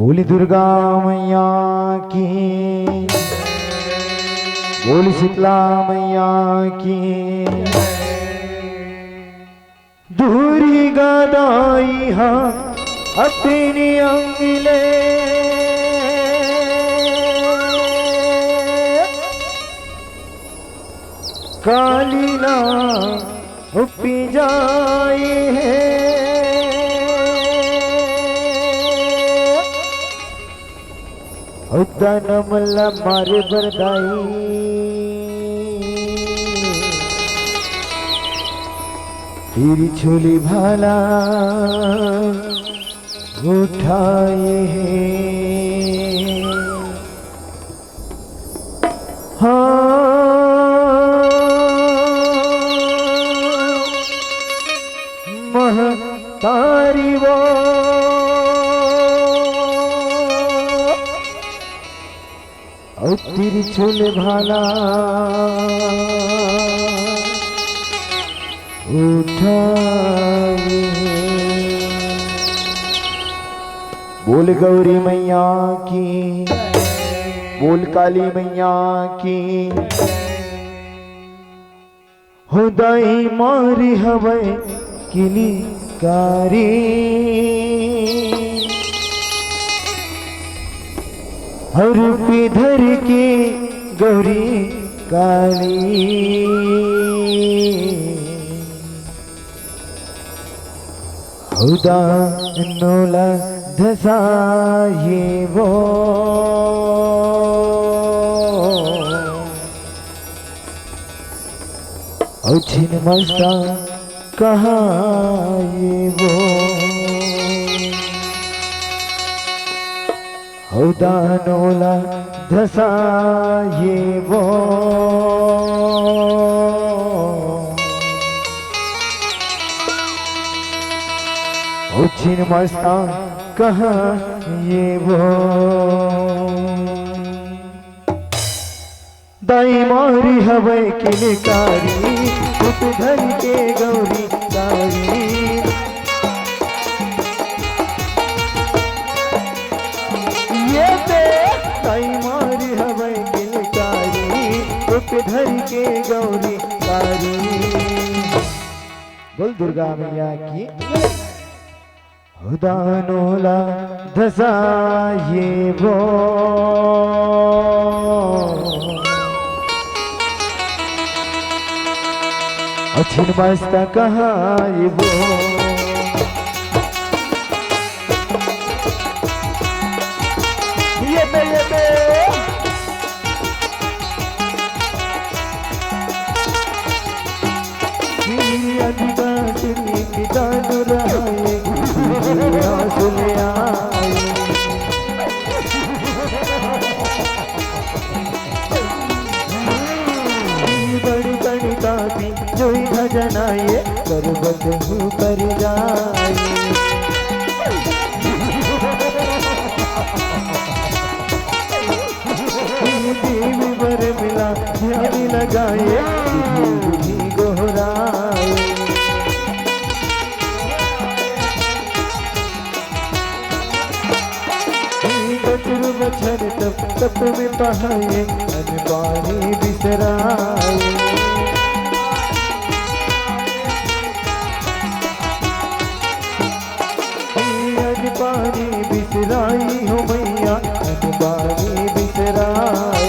बोली दुर्गा मैया की, बोली शीतला मैया की। दूरी गदाई हाँ अपनी अंगले, कालीला उपी जाए है। नमल मारे बरदाई, तेरी छोली भाला उठाए है। हाँ महतारी वो तेरी छोले भाला उठाए। बोल गौरी मैया की, बोल काली मैया की। हुदाई मारी हवे किली कारी, हर पिधर के गौरी काली। हुदा नोला धसाए वो छिन मस्ता कहाँ ये वो। हुदा नोला धसाए वो छिन मस्ता कहाँ ये वो। दाई मारी हवे किलकारी, उठ धर के गौरी कारी। ये ते दाई मारी हवे किलकारी, उठ धर के गौरी कारी। बोल दुर्गा मैया की। हुदा नोला धसाए वो छिन मस्ता कहाँ ये वो। ये बे अधिकारिणी पिता नुराए सुने आए। बड़ी बड़ी काफी जो भजनाए कर बदहू कर जाए। देवी वर मिला ध्यान लगाए गोहराए। बचर बचर तप तप में पहाए अनपानी बिसराए। अनपानी बिसराई हो मैया अनपानी बिसराए।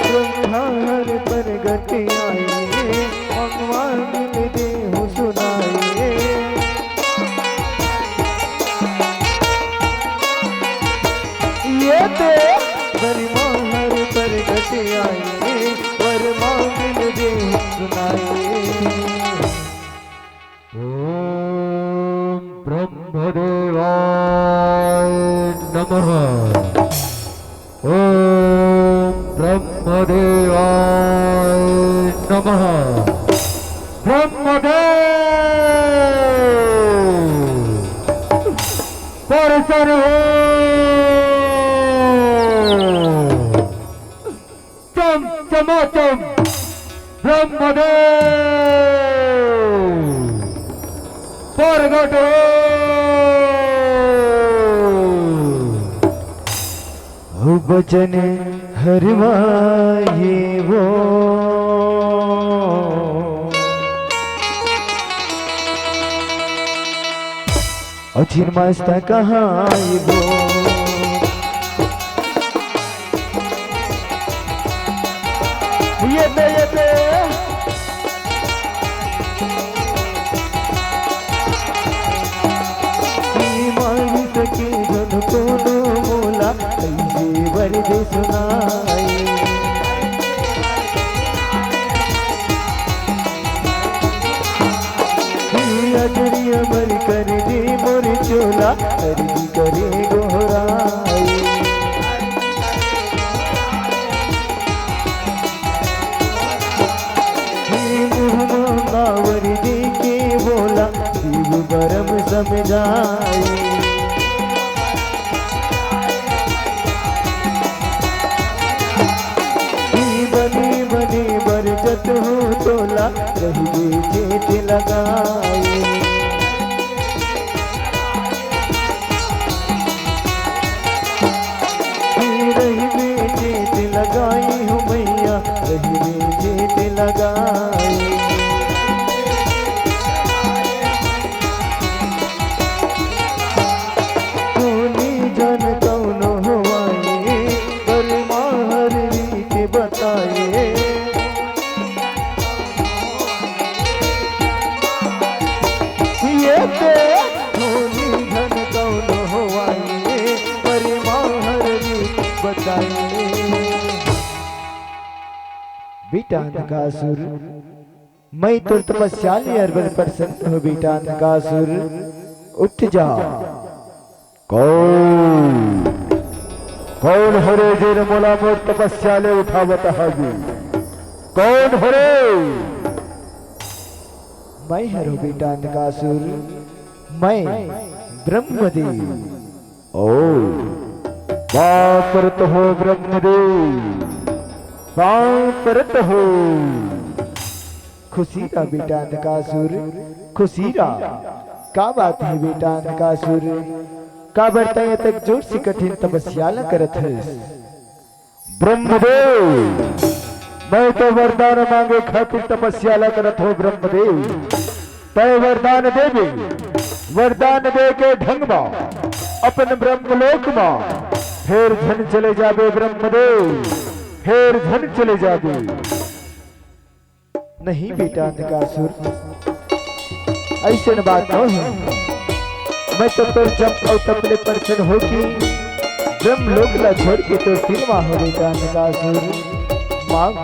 ब्रह्मांड पर गट आए भगवान ने देहु सुनाए। ये ते ब्रह्मांड पर गट आए वरमान ने देहु सुनाए। ओम ब्रह्मदेवाय नमः। ओम ब्रह्मदेवाय नमः। ब्रह्मदेव परसर चम चमाचम ब्रह्मदेव प्रगट हो बचन हरवाए वो अचिर मस्ता कहाँ वो ये मारी सके जन कोनो मोला ऐसे वर्दे सुनाए अजरी अमर कर दे मोर चोला अर्जी करे गोहराए मुहम्मदावर दे के बोला जीव बरम समझाए बने बने बरजत हो तोला रही चेत लगाए रही चेत लगाई हूँ मैया रही चेत लगाई कोनी जन कौन हुआए पर माहर रीत बताए ये कोनी जन कौन हुआए पर माहर रीत बताए बेटा नकासुर मैं तो तपस्या ले अरबन प्रसन्न हो बेटा नकासुर उठ जा कौन हरे जे मोला मोर तपस्या ले उठावत हबी कौन हरे मैं हरो बेटा नकासुर मैं ब्रह्मदेव ओ करत हो ब्रह्मदेव करत हो खुशी का बेटा नकासुर खुशी का क्या बात है बेटा नकासुर का बरताए तक जोर से कठिन तपस्या न करत है ब्रह्मदेव मैं तो वरदान मांगे खातिर तपस्या ला करत हो ब्रह्मदेव तय वरदान देवे वरदान दे के ढंग मा अपन ब्रह्मलोक मा फिर धन चले जाबे ब्रह्मदेव फिर धन चले जाबे नहीं बेटा नकासुर ऐसे न बात न है मैं तो जब और तपले प्रसन्न होगी ब्रह्मलोक ला छोड़ के तो सिनेमा हो बेटा नकासुर मांग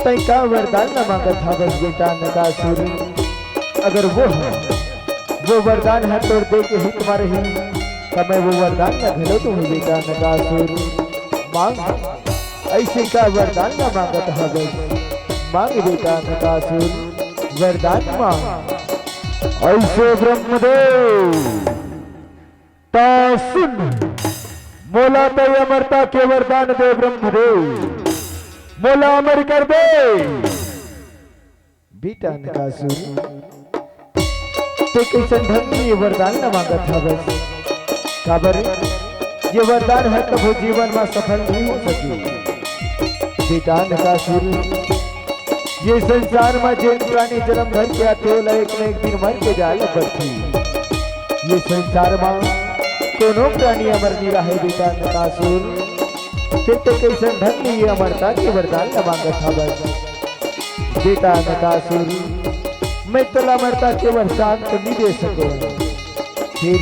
तय का वरदान न मांगा था बस बेटा नकासुर अगर वो है वो वरदान है तोड़ दे के ही तुम्हारे ही तब मैं वो वरदान न घलो तो हूँ बेटा नकासुर मांग ऐसे का वरदान न मांगा था बस मांग बेटा नकासुर वरदान मांग ऐसे ब्रह्मदेव ता सुन मोला तो अमरता के वरदान दे ब्रह्मदेव मोला अमर कर दे बेटा नकासुर तो कैसे ढंग ये वरदान न मांगा था बस खबर ये वरदान है कभी जीवन में सफल नहीं हो सकी बेटा नकासुर ये संसार में जिन प्राणी जन्म धर के आते हो एक न एक दिन मर के जाए पड़ती ये संसार में कोनो प्राणी अमर नहीं रहे बेटा नकासुर फिर तो कैसे ढंग ये अमरता के वरदान न मांगा था बस बेटा नकासुर मैं तो अमरता के वरदान तो नहीं दे सको फिर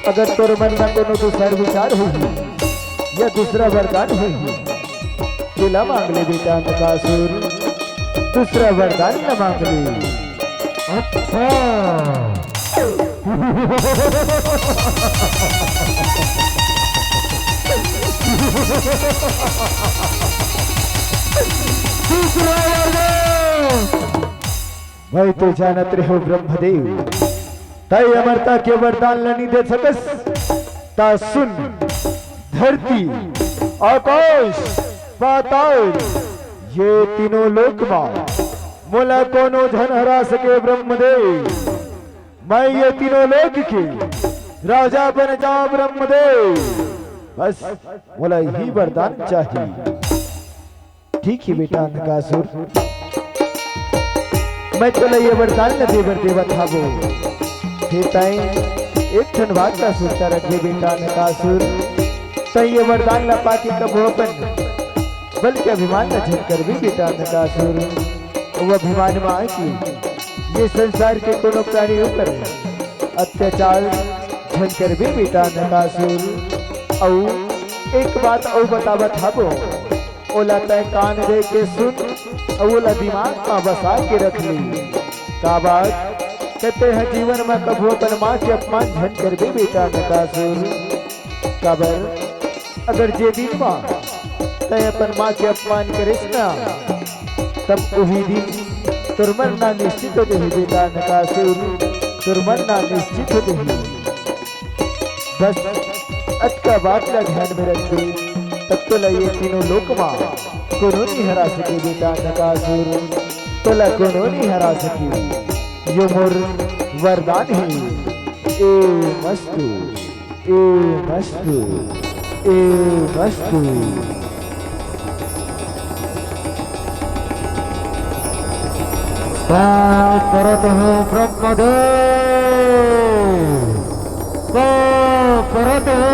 अगर तोर मन में कोनो दूसरा विचार होगी या दूसरा वरदान होगी दिला मांग ले बेटा नकासुर दूसरा वरदान न मांग ले अच्छा दूसरा वरदान मैं तो जानत रहो ब्रह्मदेव तय अमरता के वरदान नहीं दे सकस ता सुन धरती आकाश पाताल ये तीनों लोक मा मोला कोनो धन हरा सके ब्रह्मदेव मैं ये तीनों लोक की राजा बन जाऊं ब्रह्मदेव, बस बोला ही वरदान चाहिए। ठीक है बेटा नकासुर, मैं चला ये वरदान न देवर देवा था वो ताई एक ठन बात का सोचता रखे बेटा नकासुर, तय ये वरदान ला पाके कब अपन बल्कि अभिमान न झटकर भी बेटा नकासुर, वो अभिमान में आए कि ये संसार के कोनो प्राणी ऊपर अत्याचार झटकर भी बेटा नकासुर। औ एक बात और बतावा था वो, ओला तय कान दे के सुन, ओला दिमाग में बसा के रख ली। का बात कहते हैं जीवन में कभू अपन माँ के अपमान झन कर भी बेटा नकासुर। कबर अगर जे दिन माँ तय अपन माँ के अपमान करिस ना, तब वही दिन तुर मरना निश्चित हो जाही बेटा नकासुर, तुर मरना निश्चित हो जाही। बस अटका बात का ध्यान में रखते, तब तो ये तीनों लोक माँ कोनो नहीं हरा सके बेटा नकासुर, तोला कोनो नहीं हरा सके। यो मोर वरदान ही ए मस्तु, ए मस्तु, ए मस्तु। करत हो ब्रह्मदेव, करत हो।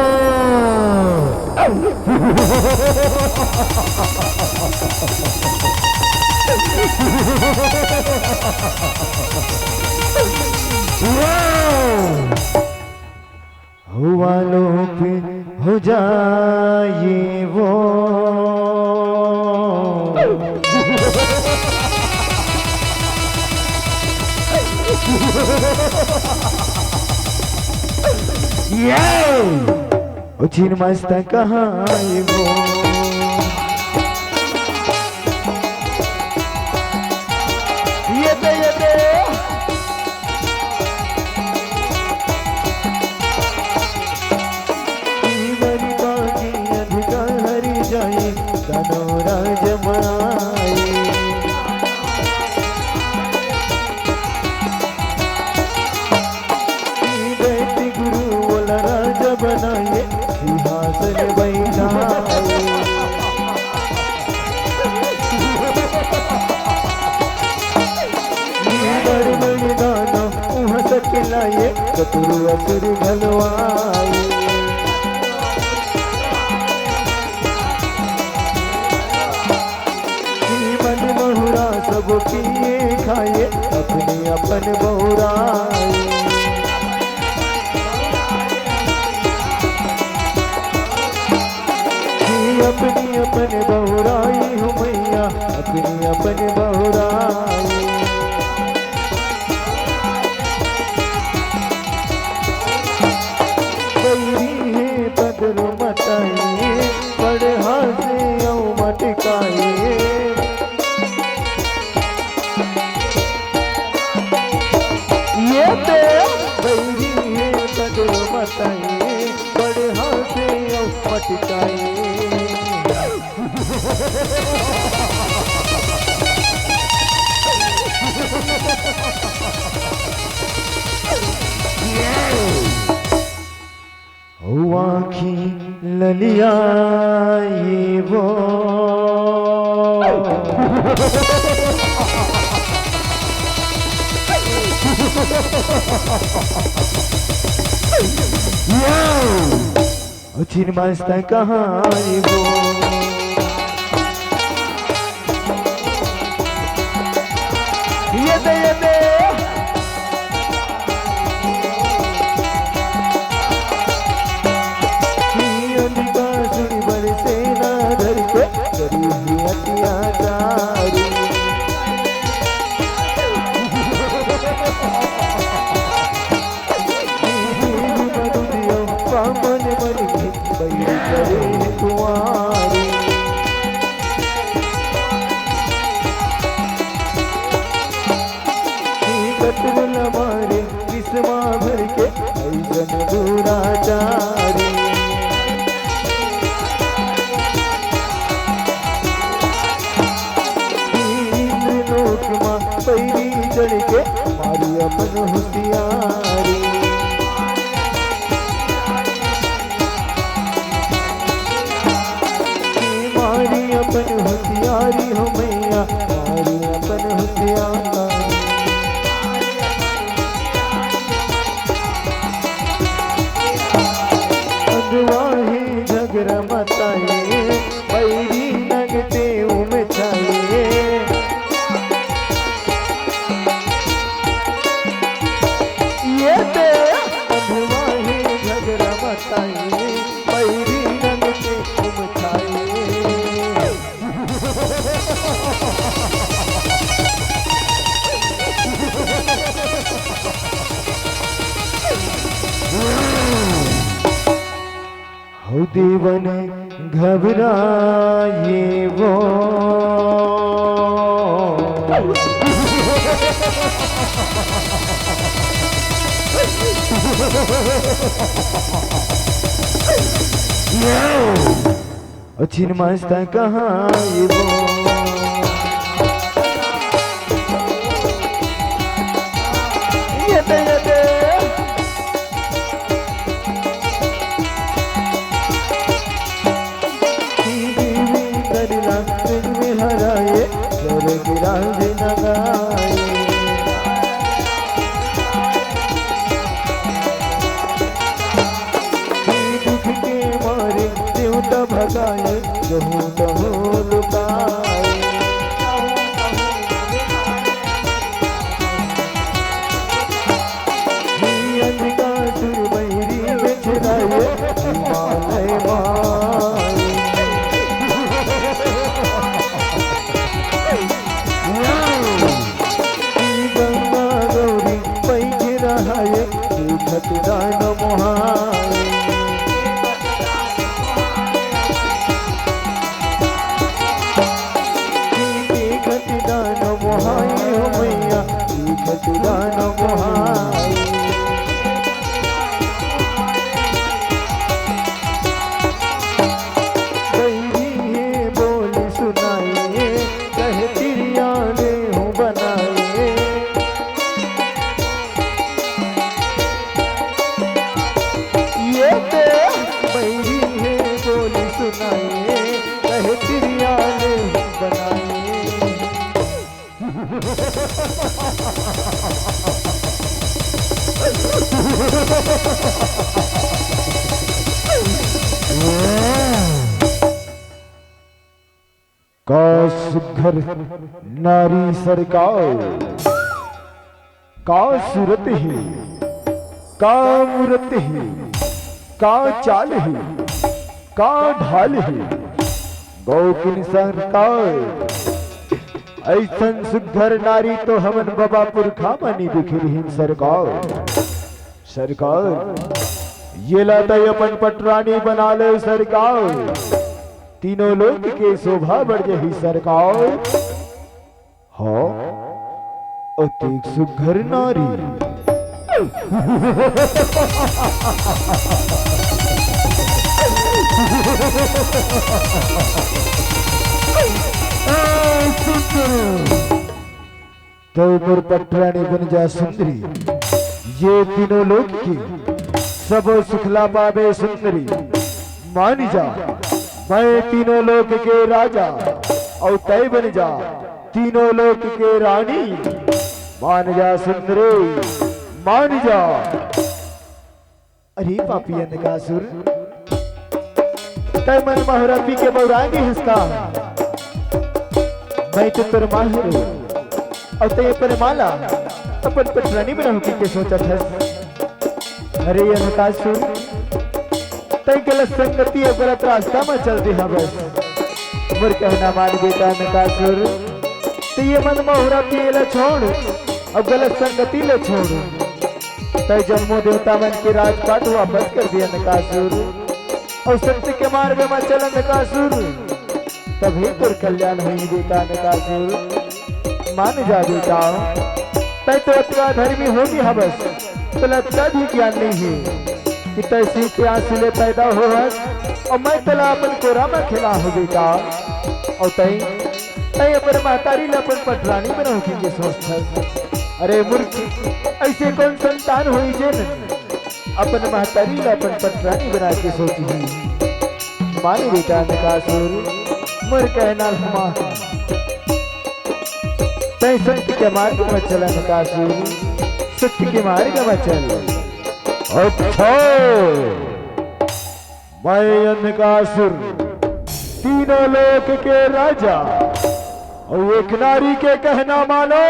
हुआ लो पे हो जाए वो, उचिन मस्त कहाँ वो, ये मेरी बाकी अधिकार हरी जाए, तनोरा जमाए। बेटी गुरु बोला राजा बनाए, सिंहासन बैठाए। बड़े दाना हंस के लाए, चतुर असुर भलवाए। मन बहुरा सब पिए खाए, अपने अपन बहुराए। अपनी अपन बहुराई हूँ मैया, अपनी अपन बहुराई। बैरी है बदलो मटाइए, बड़े हाथे औ मटकाए। ये बैरी है बदलो मटाइए, बड़े हाथे औ मटकाए। आँखी ललिया ये वो, उचिन मस्त कहाँ ये वो, ये दे अत्याचारी। पावन मन बैरी करे कुंवारी। कतल मारे विस्मा भर के ऐसन दुराचारी। पैरी चढ़ के मारी अपन होशियार। मारी अपन होशियारी हो मैया, मारी अपन होशियारी। अगवाही झगड़ा मताए, पैरी नगते उमचाए। ये ते अगवाही झगड़ा मताए, पैरी नगते उमचाए। हो दीवन घबराए वो, अचिन मस्ता कहाँ ये वो। ये हराए चोर गिरा नगाए। दुख के मारे देवता भगाए, जहूं तहूं लुकाए। अंधकासुर बैरी में छुड़ाए, हिमालय माए। गंगा गौरी पैख रहाए, देखत दान मोहाए। देखत दान मोहाए हो मैया, देखत दान मोहाए। बैरी है बोल सुनाए, कह तिरियाने हो बनाए। ये ते बैरी है बोल सुनाए, कह तिरियाने हो बनाए। का सुघर नारी सरकार, का सूरत ही, का मूरत ही, का चाल ही, का ढाल ही। गौकिन सरकार ऐसन सुघर नारी तो हमन बाबा पुरखा मानी दिख रही सरकार। सरकार ये लाता अपन पटरानी बना ले सरकार, तीनों लोग के शोभा बढ़ जही सरकार। हाँ अतिक सुघर नारी। तो मोर पटरानी बन जा सुंदरी, ये तीनों लोग की सब सुखला पावे सुंदरी। मान जा मैं तीनों लोक के राजा, और तय बन जा तीनों लोक के रानी। मान जा सुंदरी, मान जा। अरे पापी अंधकासुर, तय मन माहुरा पी के बौराएंगे हंसता। मैं तो तेरे माहिर हूँ, और तय पर माला अपन पटरानी बनाऊंगी के सोचा था। अरे अंधकासुर, तय गलत संगति और गलत रास्ता में चल रही है। बस मुर कहना मान बेटा अंधकासुर, तो ये मन मोहरा पिए छोड़ और गलत संगति ले छोड़। तय जन्मो देवता मन के राजपाट वापस कर दिया अंधकासुर, और सत्य के मार्ग में चल अंधकासुर, तभी तुर कल्याण हुई बेटा अंधकासुर। मान जा बेटा, तय तो अत्या धर्मी होगी है बस, तो लगता भी ज्ञान नहीं है कि तैसी के आंसू पैदा हो और मैं तला अपन कोरा में खिला हो बेटा। और तय तय अपन महतारी ला अपन पटरानी बनाऊंगी के सोचता। अरे मूर्ख, ऐसे कौन संतान हुई जे अपन महतारी ला अपन पटरानी बना के सोची। मान बेटा अंधकासुर, मोर कहना हमा तय सत्य के मार्ग में चला नकासुर सत्य के मार्ग में चल। अच्छा मैं अंधकासुर तीनों लोक के राजा और एक नारी के कहना मानो।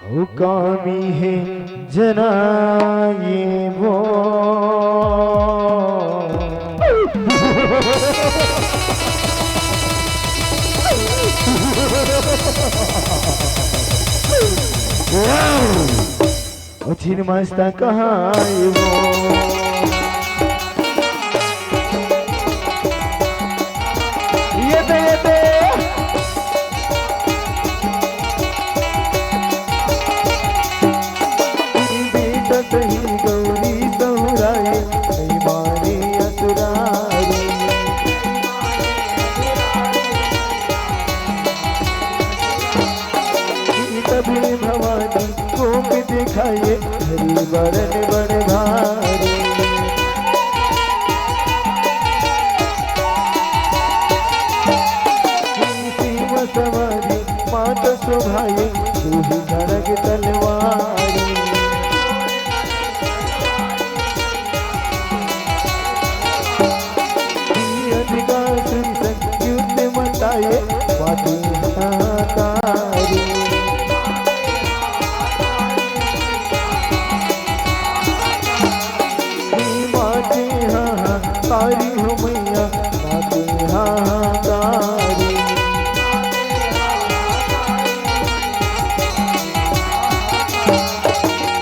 हुकामी है जना ये वो छिन मस्ता कहाँ ये वो ये दे गौरी सहुराए मारे असुरारी तभी भवानी कोप दिखाए हरी बरन बड़ भारी शिव सवारी मात शोभाए तू ही धड़क तलवारी बताए बातें हाकारी बातें हाकारी हो मैया बातें हाकारी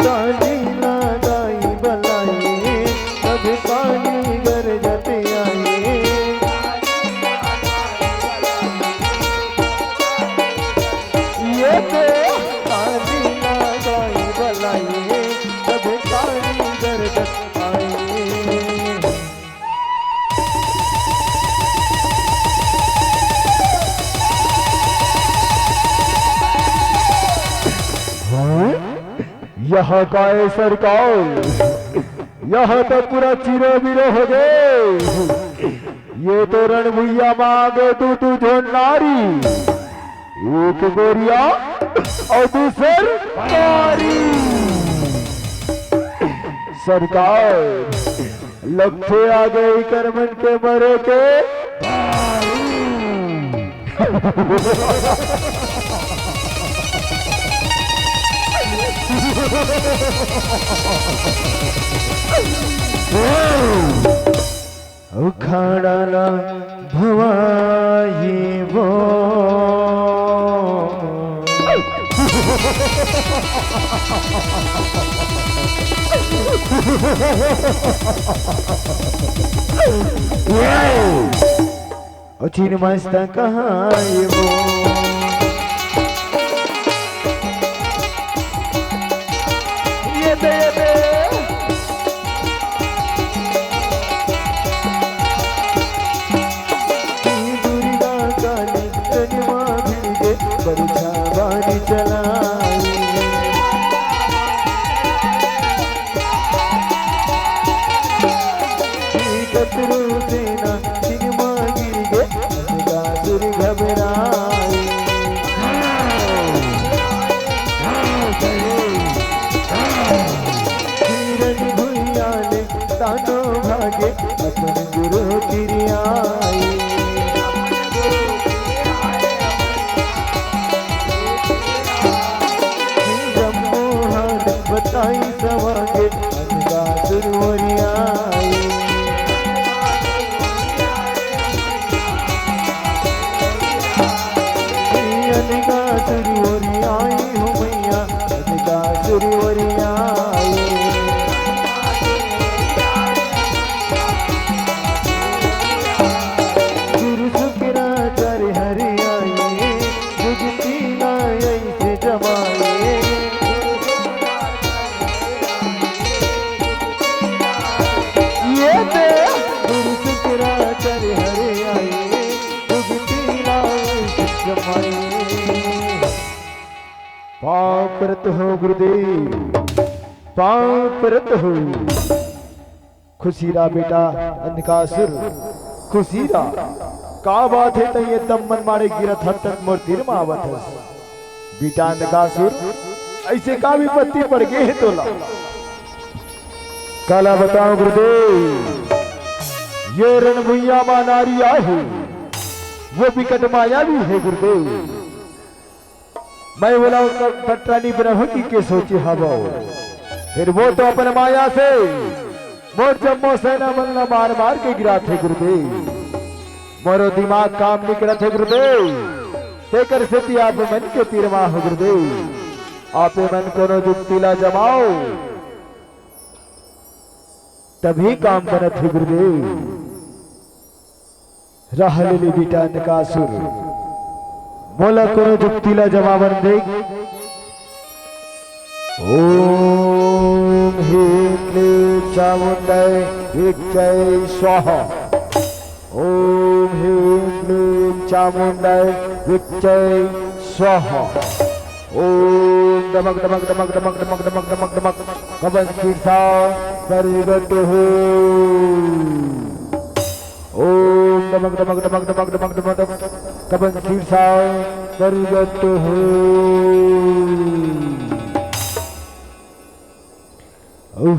काली लगाई बलाई सब काली गरजते आए यहाँ का है सरकार, यहाँ तो पूरा चिरो बिरो हो गए। ये तो रणभुइया मांगे तू जो नारी, एक गोरिया और दूसर कारी। सरकार लगते आ गए करमन के मरे के उखाड़ा ला भवाई वो अचीन मस्ता कहाँ ये वो ये दे दुर्गा काली कन्या भिड़े बरछा बारी चलाई कतरू सेना सिगमा गिर गे गासुर घबराई भुइया ने तानो भागे अपन गुरु तिरियाई ब्रह्मोहन बताई सवागे गासुर वरियाई आई हो मैया गासुरी आई गुरु शुक्राचार्य हरि आए जुगती नाई से जमाए ये दे गुरु शुक्राचार्य हरि आए जुगती नाई से जमाए परत हो गुरुदेव, पांव परत हो। खुशीरा बेटा अंधकासुर, खुशीरा का बात है तय दम मन मारे गिरत हटत मूर्ति मावत है। बेटा अंधकासुर ऐसे का विपत्ति पड़ गए है तोला, काला बताओ गुरुदेव। ये रणभुइया मा नारी आहे, वो विकट माया भी है गुरुदेव। मैं बोला पटरानी ब्रह्म की के सोची हवा, फिर वो तो अपन माया से मोर जम्मो सेना मल्ला मार मार के गिरा थे गुरुदेव। मोरो दिमाग काम नहीं करा थे गुरुदेव, तेकर से आप मन के तीरमा हो गुरुदेव। आप मन को जुक्तिला जमाओ तभी काम बनत है गुरुदेव। रहली बेटा अंधकासुर, मोला को जुक्तिला जमावन देख। ओम ह्रीं क्लीं चामुंडाय विद्महे स्वाहा। ओम ह्रीं क्लीं चामुंडाय विद्महे स्वाहा। ओम डमक डमक डमक डमक डमक डमक डमक डमक कबन शीर्षा परिगत हो। ओम डमक डमक डमक डमक डमक डमक डमक कबन शीर्षा परिगत हो।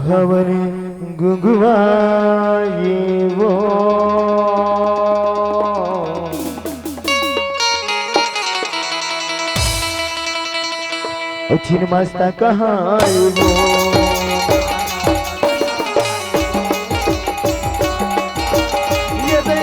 हवनी गुंगुवाए वो छिन मस्ता कहाँ वो। ये दे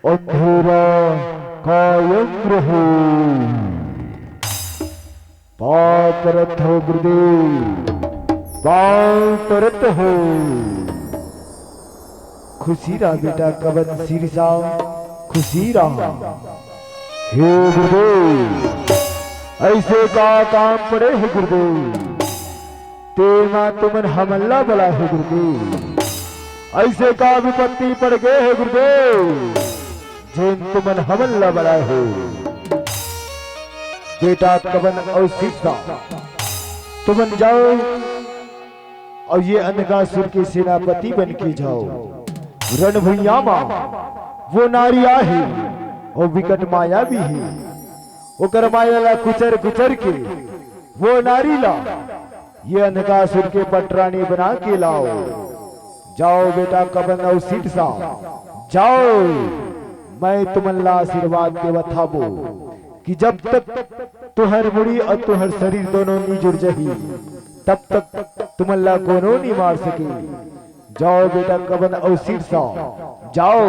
अंधेरा कायम रहो। पाप परत हो गुरुदेव, पाप परत हो। खुशी रहा बेटा कवन शीर्षा, खुशी रहा। हे गुरुदेव ऐसे का काम पड़े है गुरुदेव, तेमा तुमन हमला बला है गुरुदेव। ऐसे का विपत्ति पड़ गए है गुरुदेव, जिन तुमन हमला बला है। बेटा कवन और शीर्षा तुमन जाओ और ये अंधकासुर के सेनापति बन के जाओ। रणभुइया वो नारिया है और विकट माया भी है। वो कर माया ला कुचर कुचर के वो नारी ला ये अंधकासुर के पटरानी बना के लाओ। जाओ बेटा कवन और शीर्षा जाओ। मैं तुमन ला आशीर्वाद के बताबो कि जब तक तुहर मुड़ी और तुहर शरीर दोनों नहीं जुड़ जाही तब तक तुमन ला कोनो नहीं मार सके। जाओ बेटा कवन और शीर्षा जाओ,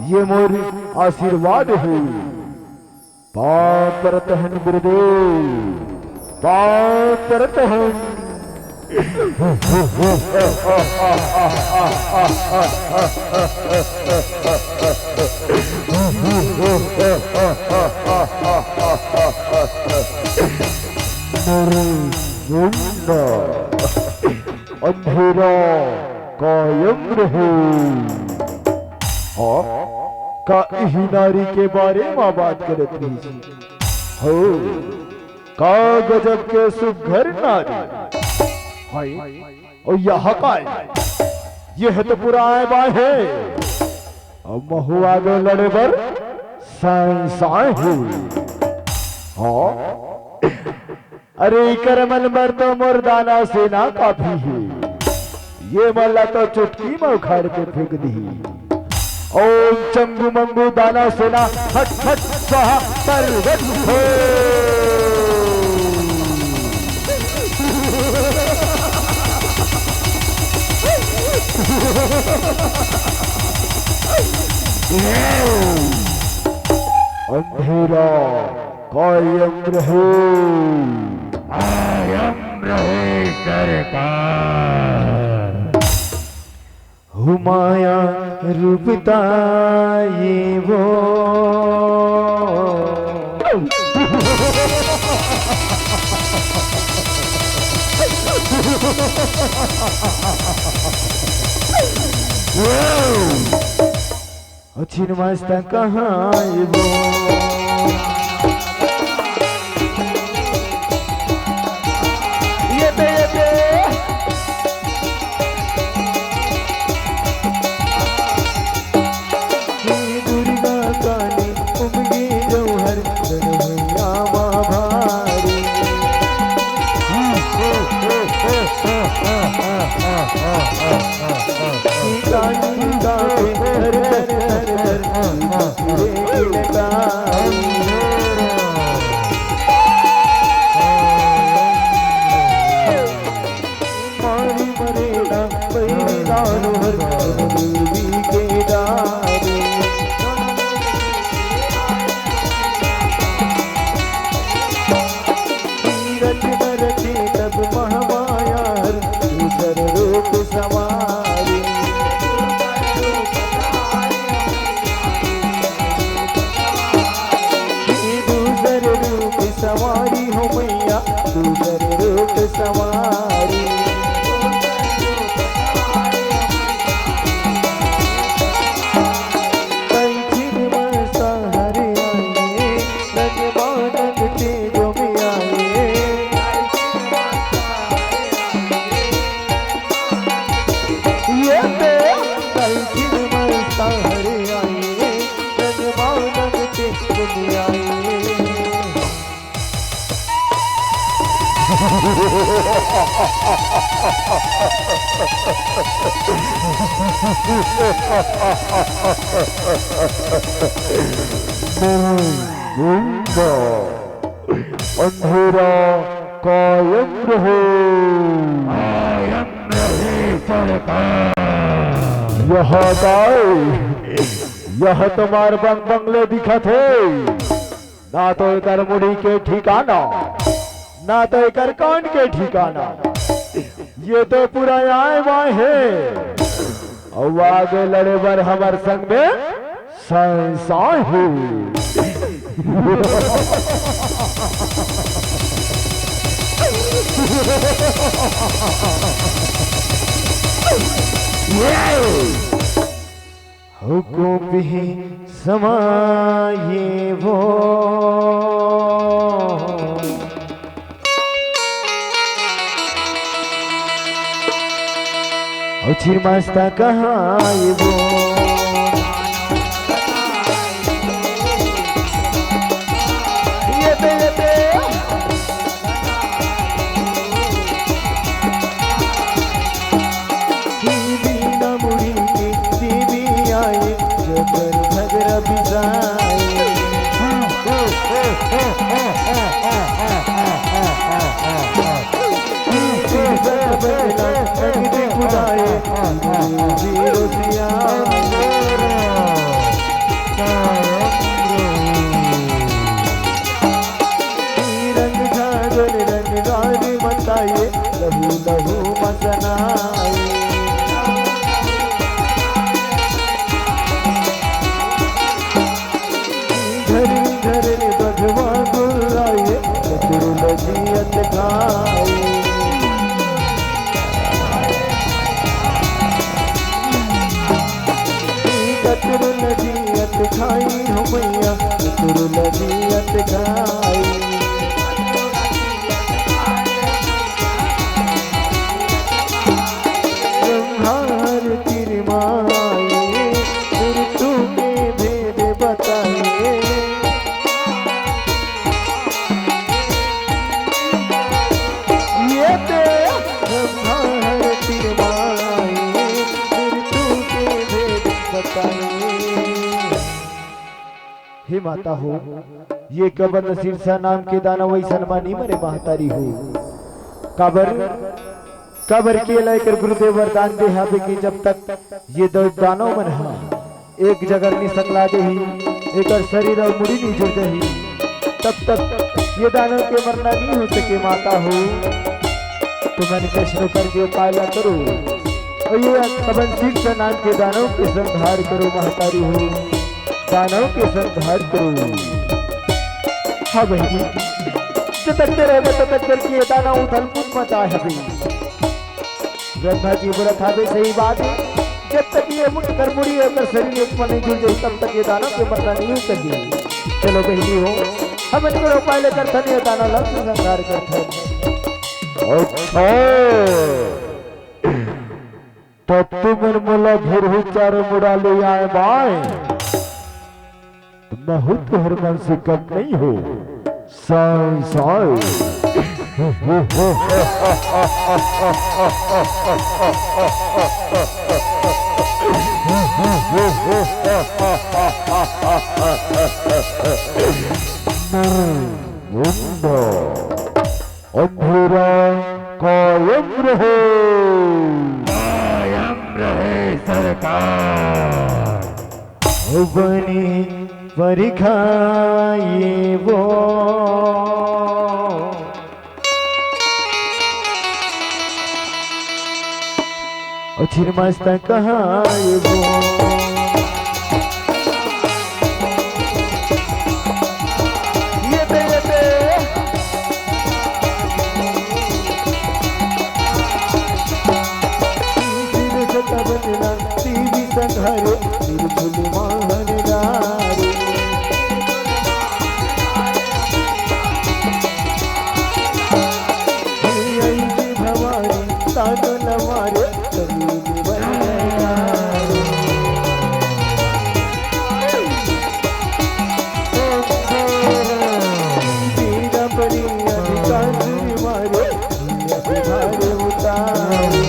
ये मोर आशीर्वाद है। पाप परत हन गुरुदेव, पाप परत हन। अंधेरा कायम रहे। का इही नारी के बारे में बात करत रही हो। का गजब के सुघर नारी हाय। और यह का यह तो पूरा आए बाय है। अब महुआ गो लड़े बर साए हो। हाँ अरे करमन मर तो मुर्दाना सेना काफी है। ये मल्ला तो चुटकी में उखाड़ के फेंक दी। ओम चंगू मंगू दाना सेना हट हट स्वाहा परवत हो। अंधेरा कायम रहे। कायम रहे सरकार। हुमाया रूपता ये वो अच्छी नमस्ता कहाँ ये वो सवारी हो मैया दूसर रूप सवारी। कंचिन मसा हरे आए रजमानन तेजो में आए। ये कंचिन मसा हरे आए रजमानन तेजो में आए। अंधेरा कायम रहे। कायम रहे सरकार। यह तुम्हार बंगले दिखत है। ना तो इकर मुड़ी के ठिकाना ना तो एकर कान के ठिकाना। ये तो पूरा आए वाए है। और आगे लड़े बर हमार संग में संसार है। हुक्म भी समाये वो अच्छी मस्ता कहाँ ये वो रंग झागल रंग गारी बताइए लहू लहू कतर नदियत खाई हो मैया कतर नदियत खाई संहार तिरमाए मृत्यु के भेद बताए ये ते संहार तिरमाए मृत्यु के भेद बताए। हे माता हो ये कबन शीर्षा नाम के दानव वैसन मानी मरे महतारी हो काबर के लेकर गुरुदेव वरदान दे हावे कि जब तक ये दानव मन हा एक जगह नहीं सकला दे ही एक शरीर और मुड़ी नहीं जुड़ दे ही तब तक ये दानव के मरना नहीं हो सके माता हो तो मैंने कृष्ण करके उपाय ला करो और ये कबन शीर्षा नाम के दानव के संहार करो महतारी हो दानव के संहार करो। हाँ बहनी जब तक रहे तब तक करके ये दानव उथल पुथ मचा है ब्रह्मा जी बोला था भी सही बात है जब तक ये मुड़ कर मुड़ी अगर शरीर एक पर नहीं जुड़ जाए तब तक ये दानव के मरना नहीं हो सके। चलो बहनी हो हम इनको उपाय लेकर धन ये दानव लग संहार करते तब तुम मला फिर हो चार मुड़ा ले आए बाए बहुत हर मन से कम नहीं हो साई साई अंधेरा कायम रहे सरकार बनी परिखाए वो अचिर मस्ता कहाँ वो संघारे तिरछुल महानदारे भवानी तानो नवारे तभी बनारे तेरा बड़ी अधिकार मारे भारे उतारे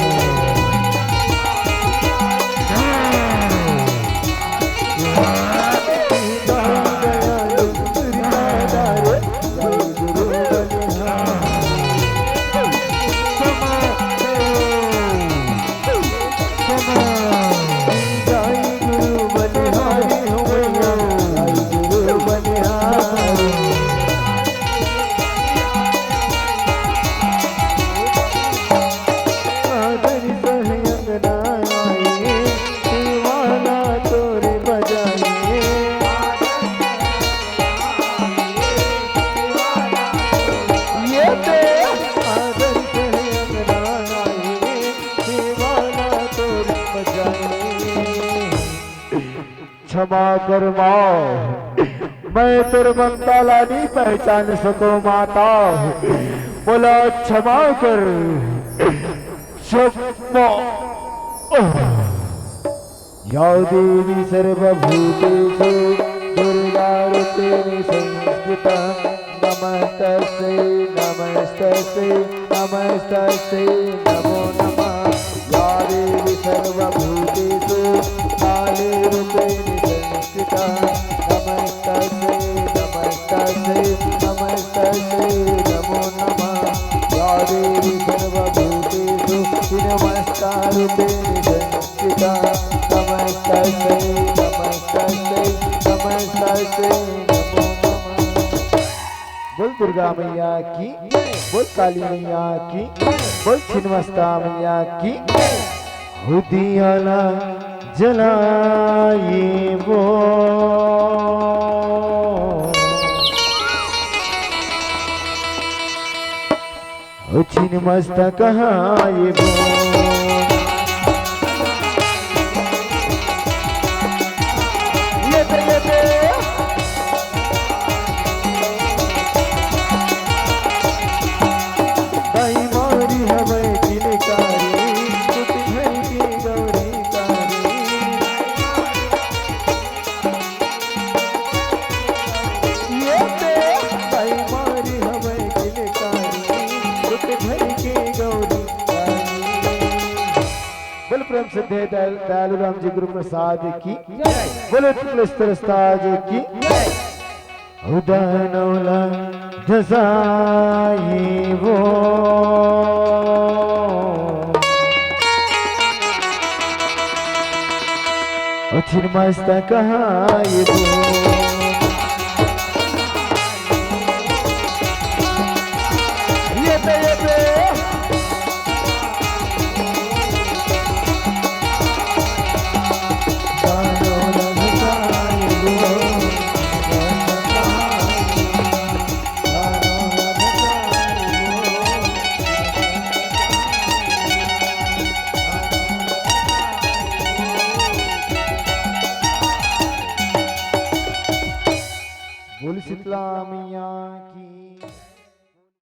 क्षमा कर माँ मैं तेरे ममता ला नहीं पहचान सको माता बोला क्षमा कर क्षमा या देवी सर्वभूतेषु दुर्गारूपेण संस्कृता नमस्तस्यै नमस्तस्यै नमस्तस्यै नमो नमः या देवी सर्वभूतेषु कालीरूपेण संस्कृता नमस्तस्यै नमस्तस्यै नमस्तस्यै नमो नमः या देवी सर्वभूतेषु नमस्कारूपेण संस्कृता नमस्तस्यै नमस्तस्यै नमस्तस्यै नमो नमः। बोल दुर्गा मैया की बोल काली मैया की बोल छिन्नमस्ता मैया की हुदियाला जलाए वो छिन्नमस्ता कहाँ ये वो दयालु राम जी गुरु प्रसाद की बोले तुलस्ताज की उदानौला धसाई वो अचिर मस्ता कहाँ ये वो ये पे बोल शीतला